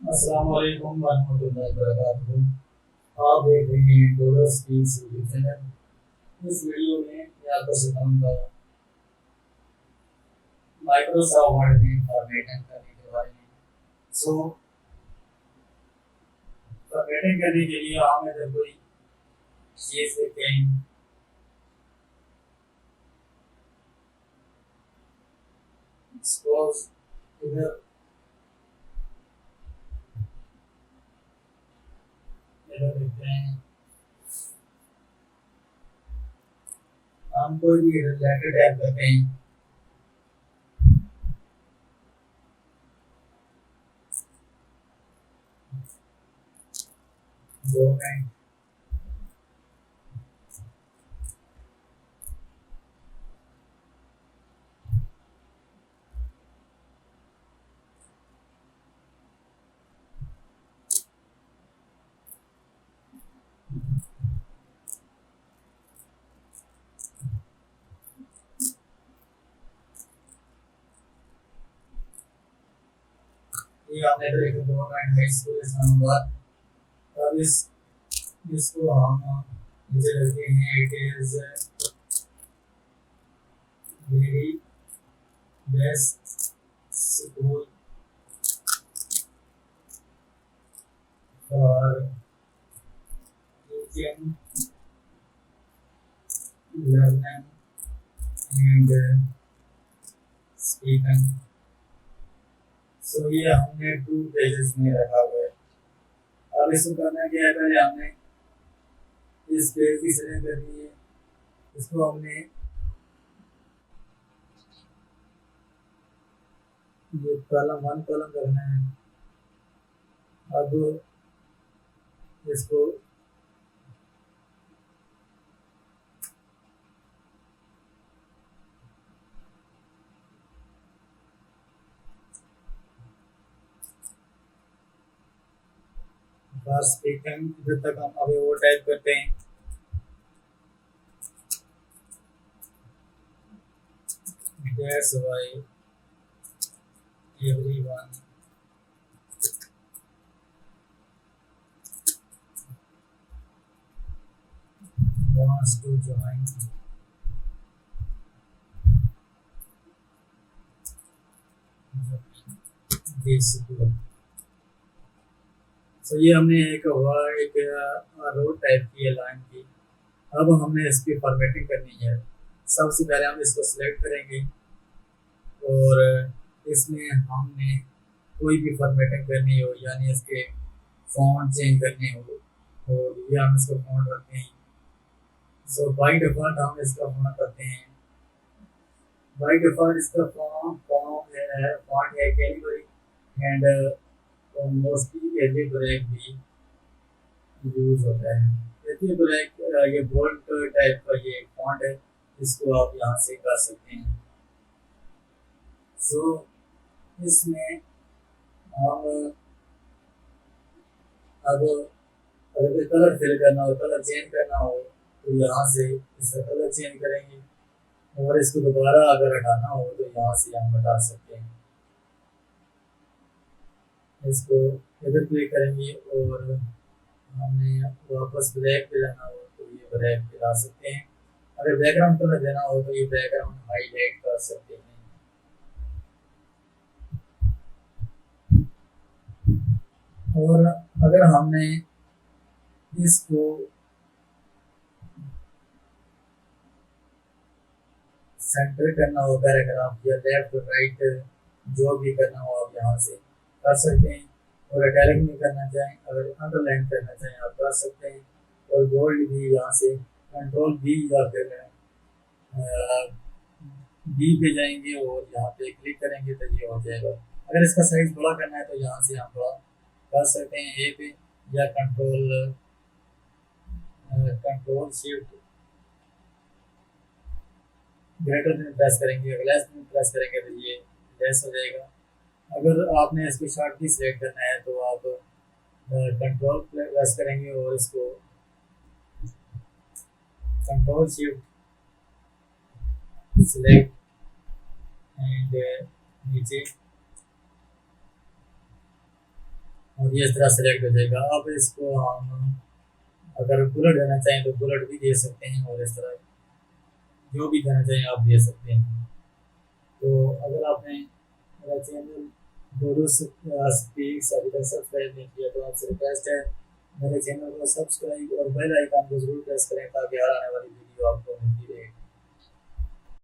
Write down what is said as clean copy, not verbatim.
अस्सलाम वालेकुम वरहमतुल्लाहि वबरकातुहू। आप देख रहे हैं डोडो स्पीक्स यूट्यूब चैनल। इस वीडियो में मैं आपको सिखाऊंगा माइक्रोसॉफ्ट वर्ड में फॉर्मेटिंग करने के बारे में। सो फॉर्मेटिंग करने के लिए हम इधर कोई चीज़ देखते हैं। सपोज इधर इधर देखते हैं, हम कोई भी लेटर टाइप करते हैं। गवर्नमेंट ये हमने तो एक गवर्नमेंट हाई स्कूल इस्लामाबाद। अब इसको हम नीचे लिखते हैं it is very best school for teaching, learning and speaking। सो ये हमने 2 पेजेस में रखा हुआ है। अब इसको करना क्या है, पहले हमने इस पेज की सेटिंग करनी है। इसको हमने ये कॉलम 1 कॉलम करना है। अब इसको फॉर स्पीकिंग जब तक हम अभी वो टाइप करते हैं। That's why everyone wants to join this school। तो ये हमने एक रोड टाइप की है लाइन की। अब हमने इसकी फॉर्मेटिंग करनी है। सबसे पहले हम इसको सिलेक्ट करेंगे और इसमें हमने कोई भी फॉर्मेटिंग करनी हो, यानी इसके फॉन्ट चेंज करने हो और ये हम इसको फॉन्ट रखते हैं। सो बाय डिफॉल्ट हम इसका फॉन्ट करते हैं। बाय डिफॉल्ट इसका फॉन्ट है Calibri and mostly every black भी यूज होता है। देखिए ब्लैक ये बोल्ड टाइप का ये फॉन्ट है, इसको आप यहाँ से कर सकते हैं। सो इसमें हम अब अगर कलर फिल करना हो, कलर चेंज करना हो, तो यहाँ से इसका कलर चेंज करेंगे और इसको दोबारा अगर हटाना हो तो यहाँ से हम हटा सकते हैं। इसको इधर क्लिक करेंगे और हमने वापस ब्लैक पे जाना हो तो ये ब्लैक पे ला सकते हैं। अगर बैकग्राउंड कलर देना हो तो ये बैकग्राउंड हाईलाइट कर सकते हैं। और अगर हमने इसको सेंटर करना हो पैराग्राफ या लेफ्ट राइट जो भी करना हो आप यहाँ से कर सकते हैं। और इटैलिक में करना चाहें, अगर अंडरलाइन करना चाहें आप कर सकते हैं। और बोल्ड भी यहाँ से कंट्रोल बी या फिर बी पे जाएंगे और यहाँ पे क्लिक करेंगे तो ये हो जाएगा। अगर इसका साइज बड़ा करना है तो यहाँ से हम बड़ा कर सकते हैं ए पे, या control shift greater than press करेंगे, लेस देन प्रेस करेंगे तो ये लेस हो जाएगा। अगर आपने इसको शॉर्ट की सिलेक्ट करना है तो आप कंट्रोल प्रेस करेंगे और इसको कंट्रोल शिफ्ट सिलेक्ट एंड नीचे और ये इस तरह सेलेक्ट हो जाएगा। अब इसको हम अगर बुलेट देना चाहें तो बुलेट भी दे सकते हैं, और इस तरह जो भी देना चाहें आप दे सकते हैं। तो अगर आपने मेरा चैनल डोडो स्पीक्स अभी तक सब्सक्राइब नहीं किया तो आपसे रिक्वेस्ट है मेरे चैनल को सब्सक्राइब और बेल आइकन को जरूर प्रेस करें ताकि हर आने वाली वीडियो आपको मिलती रहे।